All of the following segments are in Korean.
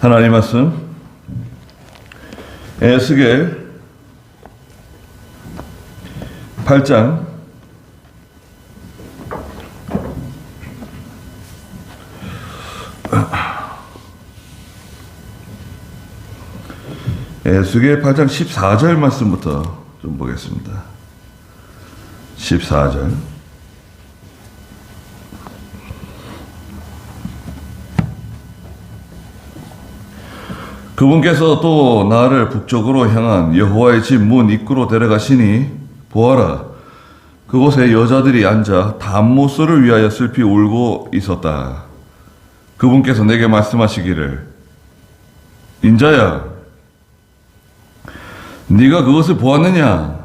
하나님 말씀 에스겔 8장 14절 말씀부터 좀 보겠습니다. 14절. 그분께서 또 나를 북쪽으로 향한 여호와의 집 문 입구로 데려가시니 보아라, 그곳에 여자들이 앉아 담모스를 위하여 슬피 울고 있었다. 그분께서 내게 말씀하시기를, 인자야, 네가 그것을 보았느냐?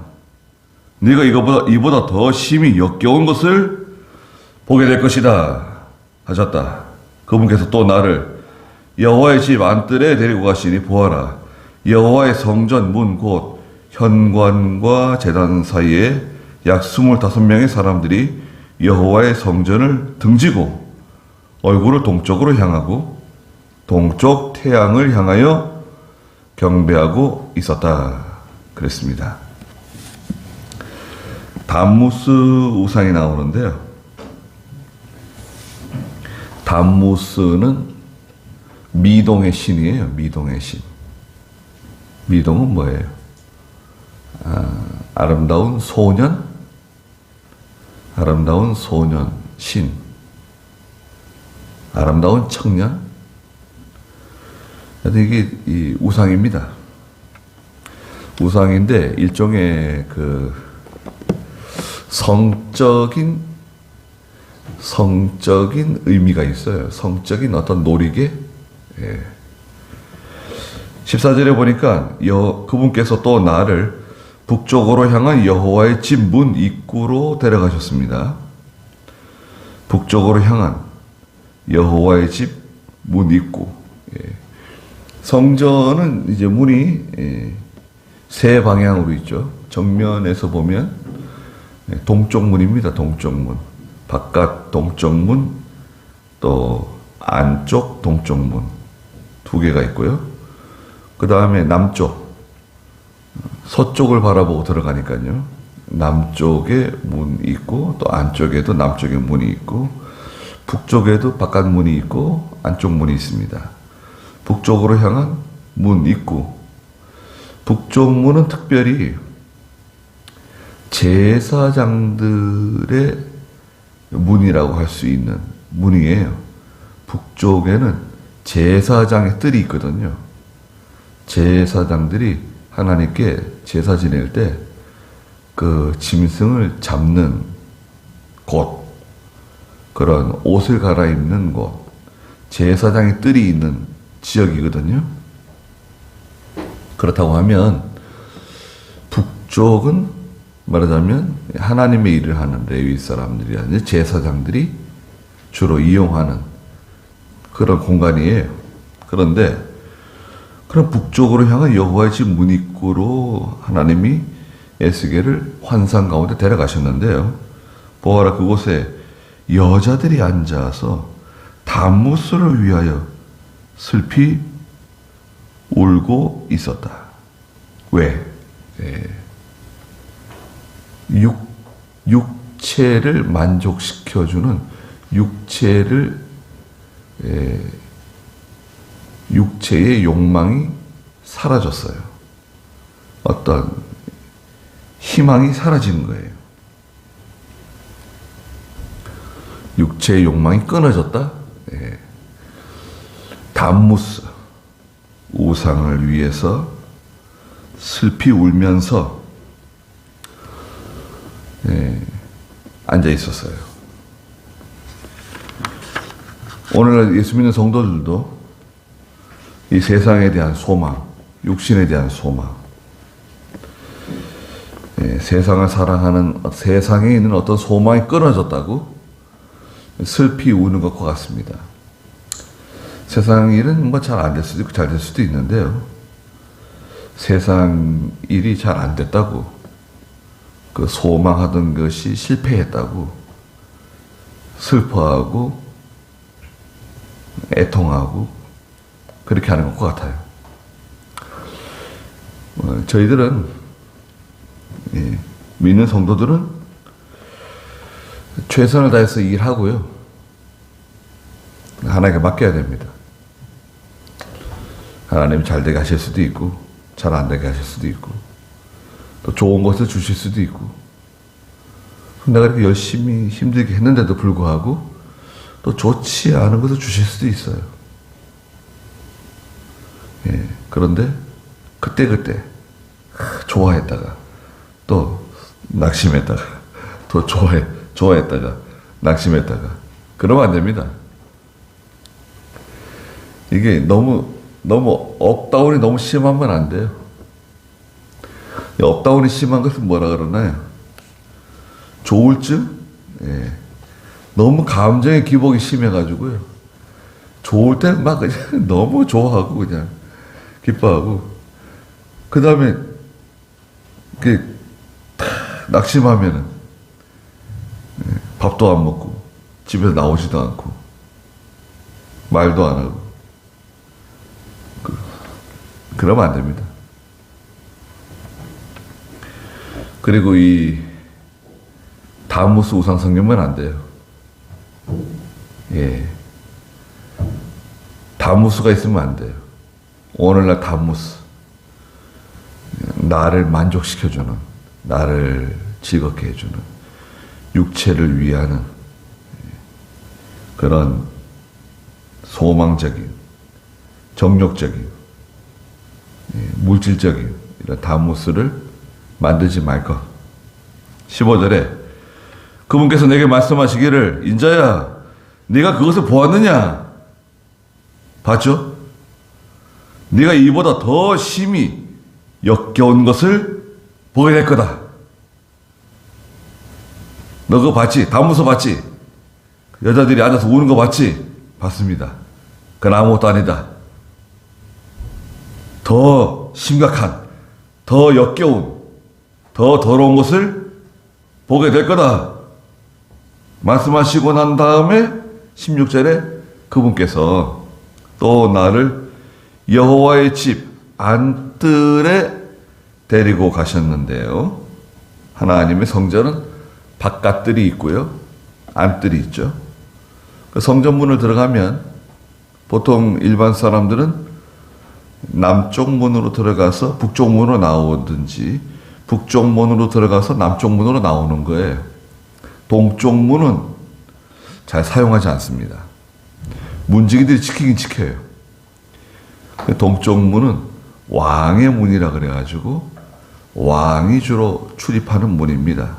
네가 이보다 더 심히 역겨운 것을 보게 될 것이다 하셨다. 그분께서 또 나를 여호와의 집 안뜰에 데리고 가시니 보아라, 여호와의 성전 문 곧 현관과 제단 사이에 약 25명의 사람들이 여호와의 성전을 등지고 얼굴을 동쪽으로 향하고 동쪽 태양을 향하여 경배하고 있었다 그랬습니다. 담무스 우상이 나오는데요, 담무스는 미동의 신이에요. 미동의 신. 미동은 뭐예요? 아름다운 소년, 아름다운 소년, 신, 아름다운 청년. 이게 이 우상입니다. 우상인데 일종의 그 성적인 의미가 있어요. 성적인 어떤 놀이개. 예. 14절에 보니까 그분께서 또 나를 북쪽으로 향한 여호와의 집 문 입구로 데려가셨습니다. 북쪽으로 향한 여호와의 집 문 입구. 예. 성전은 이제 문이 세 방향으로 있죠. 정면에서 보면 동쪽 문입니다. 동쪽 문. 바깥 동쪽 문, 또 안쪽 동쪽 문. 두 개가 있고요. 그 다음에 남쪽, 서쪽을 바라보고 들어가니까요, 남쪽에 문이 있고, 또 안쪽에도 남쪽에 문이 있고, 북쪽에도 바깥 문이 있고, 안쪽 문이 있습니다. 북쪽으로 향한 문 입구. 북쪽 문은 특별히 제사장들의 문이라고 할 수 있는 문이에요. 북쪽에는 제사장의 뜰이 있거든요. 제사장들이 하나님께 제사 지낼 때 그 짐승을 잡는 곳, 그런 옷을 갈아입는 곳, 제사장의 뜰이 있는 지역이거든요. 그렇다고 하면 북쪽은 말하자면 하나님의 일을 하는 레위 사람들이라든지 제사장들이 주로 이용하는 그런 공간이에요. 그런데 그럼 북쪽으로 향한 여호와의 집 문 입구로 하나님이 에스겔을 환상 가운데 데려가셨는데요. 보아라, 그곳에 여자들이 앉아서 담무스를 위하여 슬피 울고 있었다. 왜? 육체를 만족시켜주는 육체의 욕망이 사라졌어요. 어떤 희망이 사라진 거예요. 육체의 욕망이 끊어졌다. 담무스 우상을 위해서 슬피 울면서 앉아 있었어요. 오늘날 예수 믿는 성도들도 이 세상에 대한 소망, 육신에 대한 소망, 세상을 사랑하는 세상에 있는 어떤 소망이 끊어졌다고 슬피 우는 것과 같습니다. 세상 일은 뭐 잘 안 될 수도 있고 잘 될 수도 있는데요, 세상 일이 잘 안 됐다고, 그 소망하던 것이 실패했다고 슬퍼하고 애통하고 그렇게 하는 것 같아요. 저희들은 믿는 성도들은 최선을 다해서 일하고요. 하나님께 맡겨야 됩니다. 하나님이 잘 되게 하실 수도 있고 잘 안 되게 하실 수도 있고 또 좋은 것을 주실 수도 있고 내가 이렇게 열심히 힘들게 했는데도 불구하고 또 좋지 않은 것을 주실 수도 있어요. 그런데 그때 좋아했다가 또 낙심했다가 또 좋아했다가 낙심했다가 그러면 안 됩니다. 이게 너무 업다운이 너무 심하면 안 돼요. 업다운이 심한 것은 뭐라 그러나요? 조울증? 너무 감정의 기복이 심해가지고요. 좋을 때는 막 그냥 너무 좋아하고 그냥 기뻐하고 그 다음에 낙심하면은 밥도 안 먹고 집에서 나오지도 않고 말도 안 하고 그러면 안 됩니다. 그리고 이 다무스 우상 성경은 안 돼요. 다무스가 있으면 안 돼요. 오늘날 다무스 나를 만족시켜주는 나를 즐겁게 해주는 육체를 위하는 그런 소망적인 정욕적인 물질적인 이런 다무스를 만들지 말 것. 15절에 그분께서 내게 말씀하시기를 인자야 네가 그것을 보았느냐? 봤죠? 네가 이보다 더 심히 역겨운 것을 보게 될 거다. 너 그거 봤지? 다무서 봤지? 여자들이 앉아서 우는 거 봤지? 봤습니다. 그건 아무것도 아니다. 더 심각한, 더 역겨운, 더 더러운 것을 보게 될 거다. 말씀하시고 난 다음에 16절에 그분께서 또 나를 여호와의 집 안뜰에 데리고 가셨는데요. 하나님의 성전은 바깥뜰이 있고요. 안뜰이 있죠. 그 성전문을 들어가면 보통 일반 사람들은 남쪽 문으로 들어가서 북쪽 문으로 나오든지 북쪽 문으로 들어가서 남쪽 문으로 나오는 거예요. 동쪽 문은 잘 사용하지 않습니다. 문지기들이 지키긴 지켜요. 동쪽 문은 왕의 문이라 그래가지고 왕이 주로 출입하는 문입니다.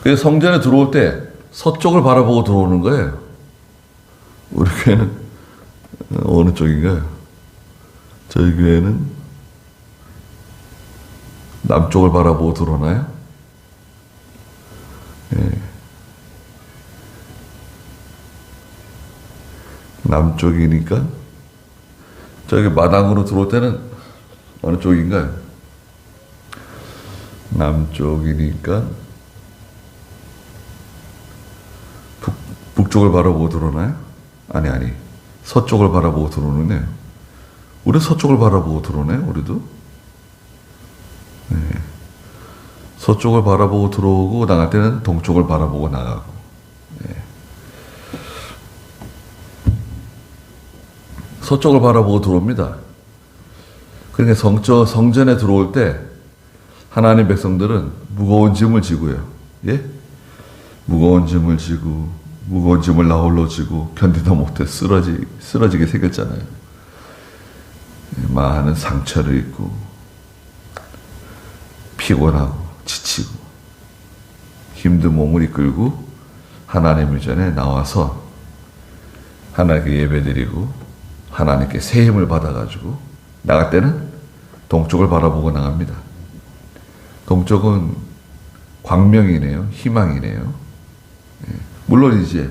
그래서 성전에 들어올 때 서쪽을 바라보고 들어오는 거예요. 우리 교회는 어느 쪽인가요? 저희 교회는 남쪽을 바라보고 들어오나요? 남쪽이니까 저기 마당으로 들어올 때는 어느 쪽인가요? 남쪽이니까 북쪽을 바라보고 들어오나요? 아니 서쪽을 바라보고 들어오네. 우리 서쪽을 바라보고 들어오네. 우리도 서쪽을 바라보고 들어오고 나갈 때는 동쪽을 바라보고 나가고. 서쪽을 바라보고 들어옵니다. 그러니까 성전에 들어올 때 하나님 백성들은 무거운 짐을 지고요. 무거운 짐을 지고 무거운 짐을 나홀로 지고 견디다 못해 쓰러지게 생겼잖아요. 많은 상처를 입고 피곤하고 지치고 힘든 몸을 이끌고 하나님의 전에 나와서 하나님께 예배드리고 하나님께 새 힘을 받아가지고 나갈 때는 동쪽을 바라보고 나갑니다. 동쪽은 광명이네요. 희망이네요. 물론 이제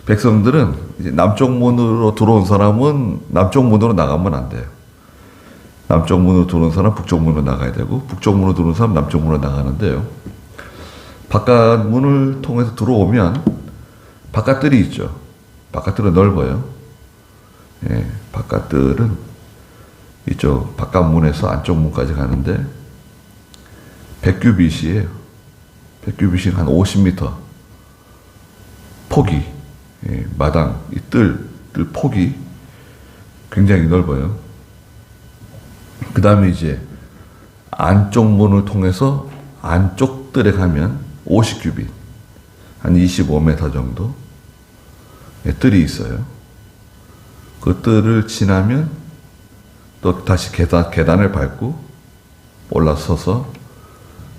백성들은 이제 남쪽 문으로 들어온 사람은 남쪽 문으로 나가면 안 돼요. 남쪽 문으로 들어온 사람은 북쪽 문으로 나가야 되고 북쪽 문으로 들어온 사람은 남쪽 문으로 나가는데요. 바깥 문을 통해서 들어오면 바깥들이 있죠. 바깥들은 넓어요. 예, 바깥들은 이쪽 바깥문에서 안쪽 문까지 가는데 100규빗이에요. 100규빗이 한 50m. 폭이, 예, 마당, 이 뜰 폭이 굉장히 넓어요. 그 다음에 이제 안쪽 문을 통해서 안쪽 뜰에 가면 50규빗, 한 25m 정도 뜰이 있어요. 그 뜰을 지나면 또 다시 계단을 밟고 올라서서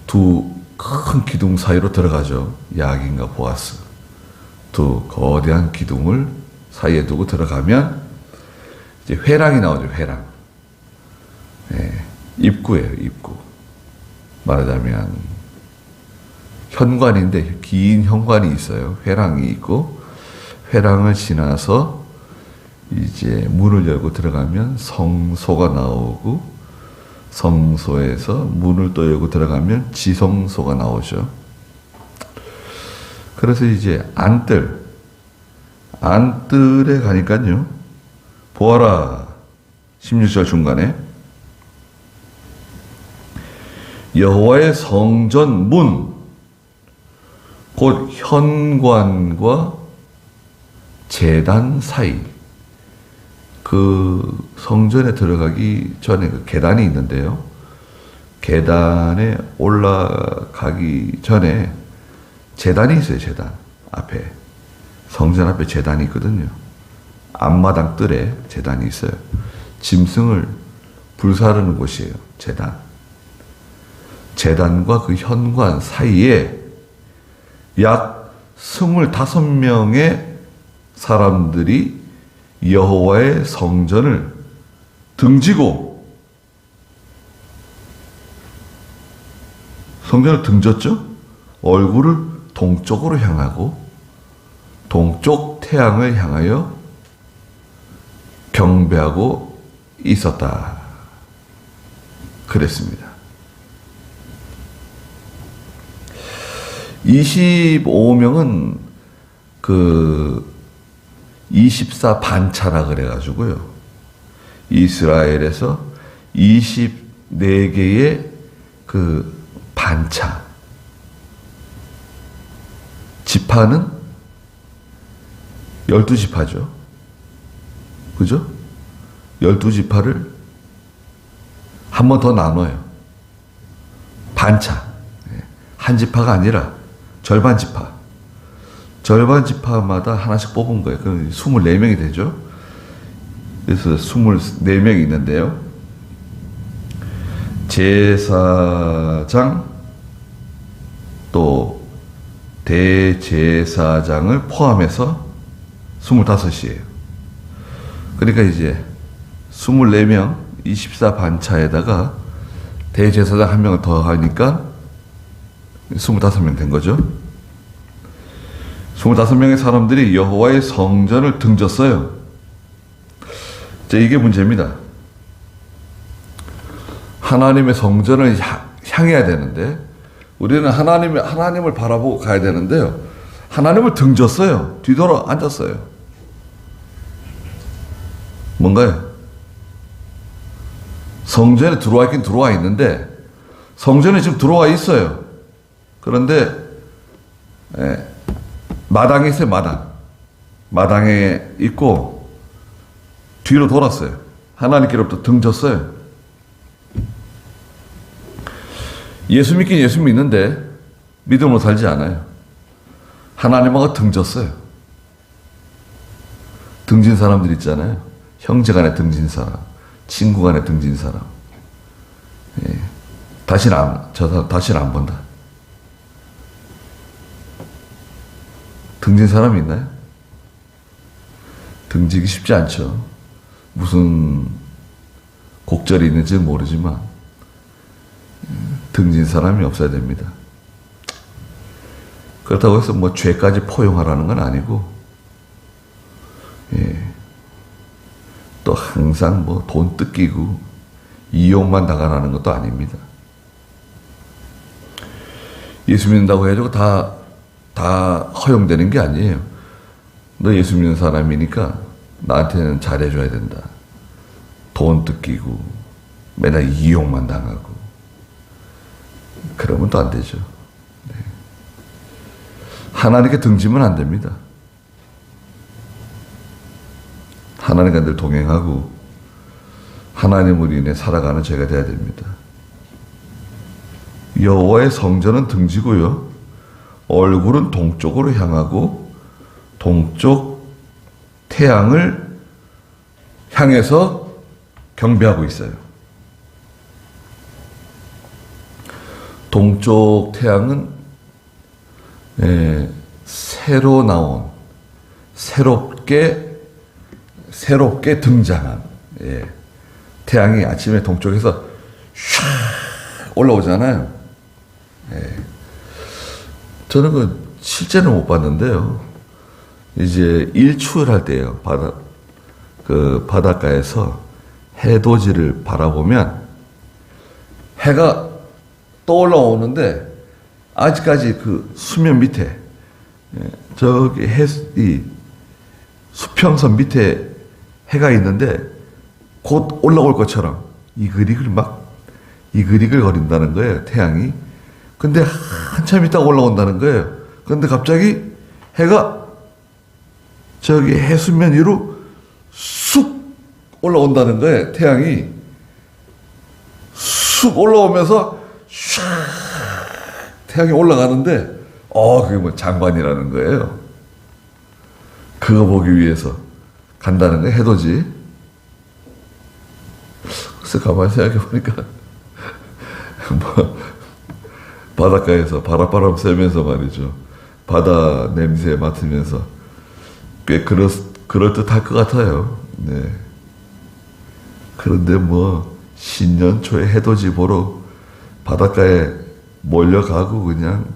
두 큰 기둥 사이로 들어가죠. 야긴과 보아스. 두 거대한 기둥을 사이에 두고 들어가면 이제 회랑이 나오죠. 회랑. 예, 입구예요. 입구. 말하자면 현관인데 긴 현관이 있어요. 회랑이 있고 회랑을 지나서 이제 문을 열고 들어가면 성소가 나오고 성소에서 문을 또 열고 들어가면 지성소가 나오죠. 그래서 이제 안뜰에 가니까요. 보아라. 16절 중간에 여호와의 성전 문, 곧 현관과 제단 사이, 그 성전에 들어가기 전에 그 계단이 있는데요. 계단에 올라가기 전에 제단이 있어요. 제단 앞에, 성전 앞에 제단이 있거든요. 앞마당 뜰에 제단이 있어요. 짐승을 불사르는 곳이에요. 제단과 그 현관 사이에 약 25명의 사람들이 여호와의 성전을 등지고, 성전을 등졌죠. 얼굴을 동쪽으로 향하고 동쪽 태양을 향하여 경배하고 있었다. 그랬습니다. 25명은 그 24반차라 그래가지고요. 이스라엘에서 24개의 그 반차. 지파는 12지파죠. 그죠? 12지파를 한 번 더 나눠요. 반차. 한 지파가 아니라 절반 지파. 절반 지파마다 하나씩 뽑은 거예요. 그럼 24명이 되죠. 그래서 24명이 있는데요. 제사장 또 대제사장을 포함해서 25이에요. 그러니까 이제 24명, 24반차에다가 대제사장 한 명을 더 하니까 25명 된 거죠. 25명의 사람들이 여호와의 성전을 등졌어요. 이제 이게 문제입니다. 하나님의 성전을 향해야 되는데, 우리는 하나님을 바라보고 가야 되는데요. 하나님을 등졌어요. 뒤돌아 앉았어요. 뭔가요? 성전에 들어와 있긴 들어와 있는데, 성전에 지금 들어와 있어요. 그런데 마당에 있어요. 마당에 있고 뒤로 돌았어요. 하나님께로부터 등졌어요. 예수 믿긴 예수 믿는데 믿음으로 살지 않아요. 하나님하고 등졌어요. 등진 사람들 있잖아요. 형제 간에 등진 사람, 친구 간에 등진 사람. 예. 다시는 안 본다. 등진 사람이 있나요? 등지기 쉽지 않죠. 무슨 곡절이 있는지는 모르지만 등진 사람이 없어야 됩니다. 그렇다고 해서 뭐 죄까지 포용하라는 건 아니고, 예. 또 항상 뭐 돈 뜯기고 이용만 당하라는 것도 아닙니다. 예수 믿는다고 해가지고 다 허용되는 게 아니에요. 너 예수 믿는 사람이니까 나한테는 잘해줘야 된다. 돈 뜯기고 맨날 이용만 당하고 그러면 또 안 되죠. 네. 하나님께 등지면 안 됩니다. 하나님과 늘 동행하고 하나님으로 인해 살아가는 죄가 돼야 됩니다. 여호와의 성전은 등지고요. 얼굴은 동쪽으로 향하고 동쪽 태양을 향해서 경배하고 있어요. 동쪽 태양은 새로 나온, 새롭게 등장한 태양이 아침에 동쪽에서 샥 올라오잖아요. 저는 그 실제는 못 봤는데요. 이제 일출을 할 때예요. 바닷가에서 해돋이를 바라보면 해가 떠올라오는데 아직까지 그 수면 밑에 저기 이 수평선 밑에 해가 있는데 곧 올라올 것처럼 이글이글 거린다는 거예요, 태양이. 근데 한참 있다가 올라온다는 거예요. 근데 갑자기 해가 저기 해수면 위로 쑥 올라온다는 거예요, 태양이. 쑥 올라오면서 샥 태양이 올라가는데 그게 뭐 장관이라는 거예요. 그거 보기 위해서 간다는 거예요, 해돋이. 그래서 가만히 생각해 보니까 뭐 바닷가에서 바닷바람 쐬면서 말이죠. 바다 냄새 맡으면서 꽤 그럴듯할 것 같아요. 네. 그런데 뭐 신년 초에 해돋이 보러 바닷가에 몰려가고 그냥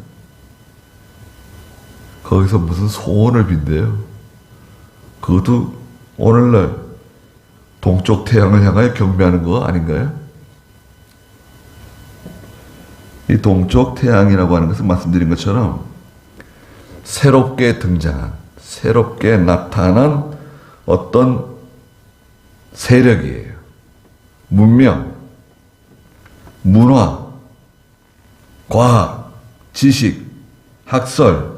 거기서 무슨 소원을 빈대요. 그것도 오늘날 동쪽 태양을 향하여 경배하는 거 아닌가요? 이 동쪽 태양이라고 하는 것은 말씀드린 것처럼 새롭게 등장한, 새롭게 나타난 어떤 세력이에요. 문명, 문화, 과학, 지식, 학설,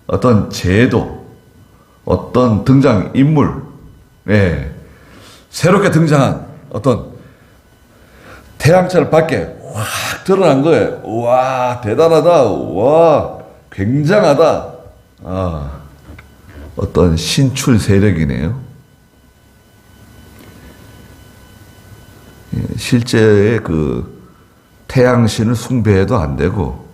어떤 제도, 어떤 등장 인물, 새롭게 등장한 어떤 태양철 밖에 확 드러난 거예요. 와, 대단하다. 와, 굉장하다. 어떤 신출 세력이네요. 실제의 그 태양신을 숭배해도 안 되고,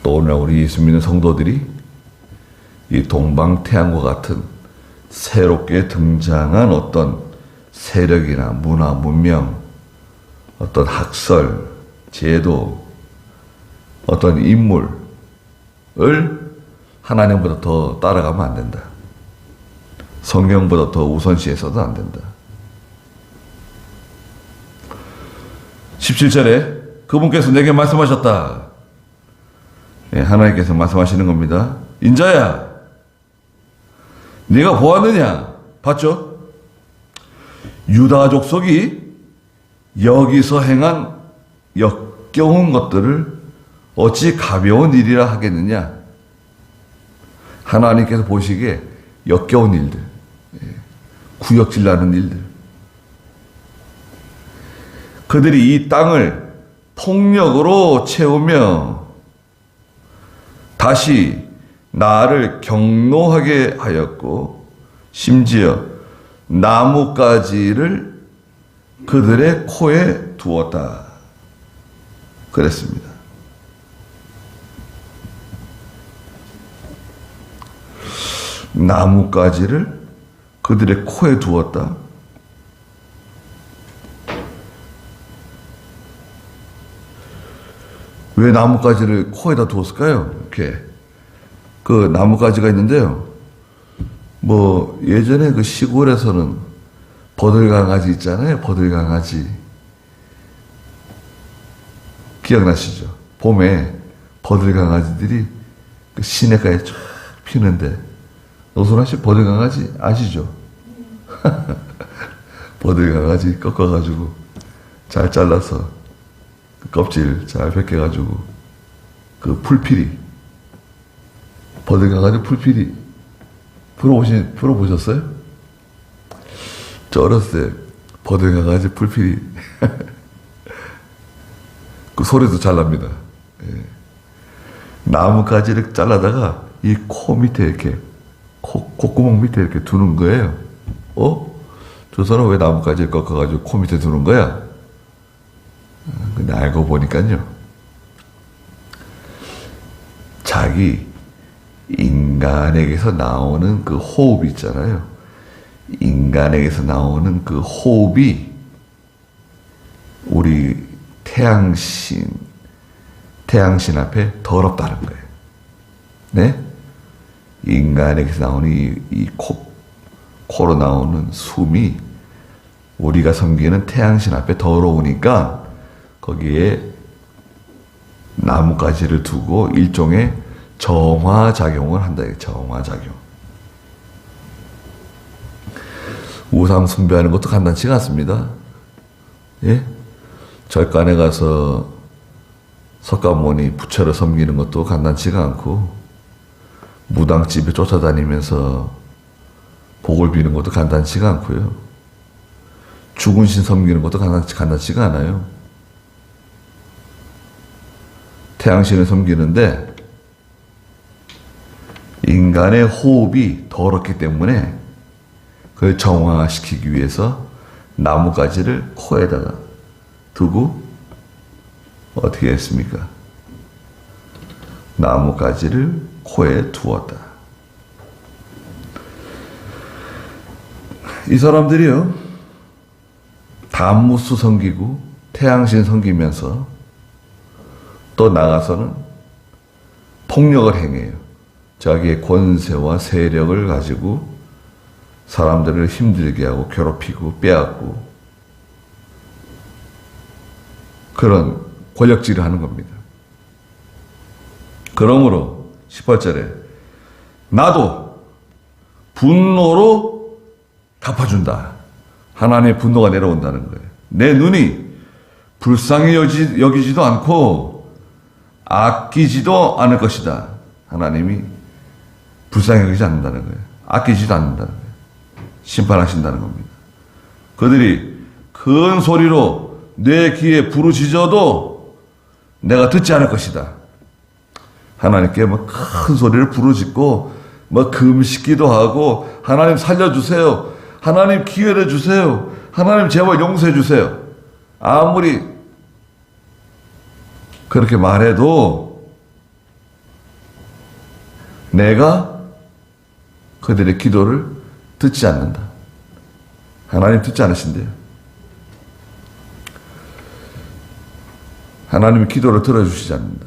또 오늘 우리 예수 믿는 성도들이 이 동방태양과 같은 새롭게 등장한 어떤 세력이나 문화, 문명, 어떤 학설, 제도, 어떤 인물을 하나님보다 더 따라가면 안 된다. 성경보다 더 우선시해서도 안 된다. 17절에 그분께서 내게 말씀하셨다. 하나님께서 말씀하시는 겁니다. 인자야, 네가 보았느냐? 봤죠? 유다 족속이 여기서 행한 역겨운 것들을 어찌 가벼운 일이라 하겠느냐? 하나님께서 보시기에 역겨운 일들, 구역질 나는 일들. 그들이 이 땅을 폭력으로 채우며 다시 나를 경노하게 하였고 심지어 나뭇가지를 그들의 코에 두었다. 그랬습니다. 나뭇가지를 그들의 코에 두었다. 왜 나뭇가지를 코에다 두었을까요? 이렇게 그 나뭇가지가 있는데요. 뭐 예전에 그 시골에서는 버들강아지 있잖아요. 버들강아지 기억나시죠? 봄에 버들강아지들이 그 시내가에 쫙 피는데, 노선아 씨 버들강아지 아시죠? 버들강아지 꺾어가지고 잘 잘라서 그 껍질 잘 벗겨가지고 그 풀피리, 버들강아지 풀피리 풀어보셨어요? 저 어렸을 때 버들강아지 풀피리 그 소리도 잘 납니다. 예. 나뭇가지를 잘라다가 이 코 밑에 이렇게 콧구멍 밑에 이렇게 두는 거예요. 저 사람 왜 나뭇가지를 꺾어가지고 코 밑에 두는 거야? 근데 알고 보니까요, 자기 인간에게서 나오는 그 호흡 있잖아요. 인간에게서 나오는 그 호흡이 우리 태양신 앞에 더럽다는 거예요. 네? 인간에게서 나오는 코로 나오는 숨이 우리가 섬기는 태양신 앞에 더러우니까 거기에 나뭇가지를 두고 일종의 정화작용을 한다. 정화작용. 우상 숭배하는 것도 간단치가 않습니다. 예? 절간에 가서 석가모니 부처를 섬기는 것도 간단치가 않고, 무당집에 쫓아다니면서 복을 비는 것도 간단치가 않고요. 죽은 신 섬기는 것도 간단치가 않아요. 태양신을 섬기는데 인간의 호흡이 더럽기 때문에 그걸 정화시키기 위해서 나뭇가지를 코에다가 두고 어떻게 했습니까? 나뭇가지를 코에 두었다. 이 사람들이요, 단무수 섬기고 태양신 섬기면서 또 나가서는 폭력을 행해요. 자기의 권세와 세력을 가지고 사람들을 힘들게 하고 괴롭히고 빼앗고 그런 권력질을 하는 겁니다. 그러므로 18절에 나도 분노로 갚아준다. 하나님의 분노가 내려온다는 거예요. 내 눈이 불쌍히 여기지도 않고 아끼지도 않을 것이다. 하나님이 불쌍히 여기지 않는다는 거예요. 아끼지도 않는다는 거예요. 심판하신다는 겁니다. 그들이 큰 소리로 내 귀에 부르짖어도 내가 듣지 않을 것이다. 하나님께 큰 소리를 부르짖고 금식기도 하고, 하나님 살려주세요, 하나님 기회를 주세요, 하나님 제발 용서해 주세요. 아무리 그렇게 말해도 내가 그들의 기도를 듣지 않는다. 하나님 듣지 않으신대요. 하나님이 기도를 들어주시지 않는다.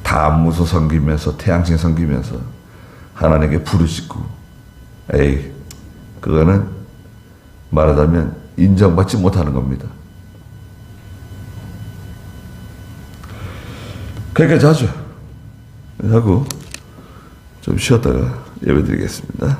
단무소 섬기면서 태양신 섬기면서 하나님께 부르짖고, 에이, 그거는 말하자면 인정받지 못하는 겁니다. 그러니까 자주 하고 좀 쉬었다가 예배드리겠습니다.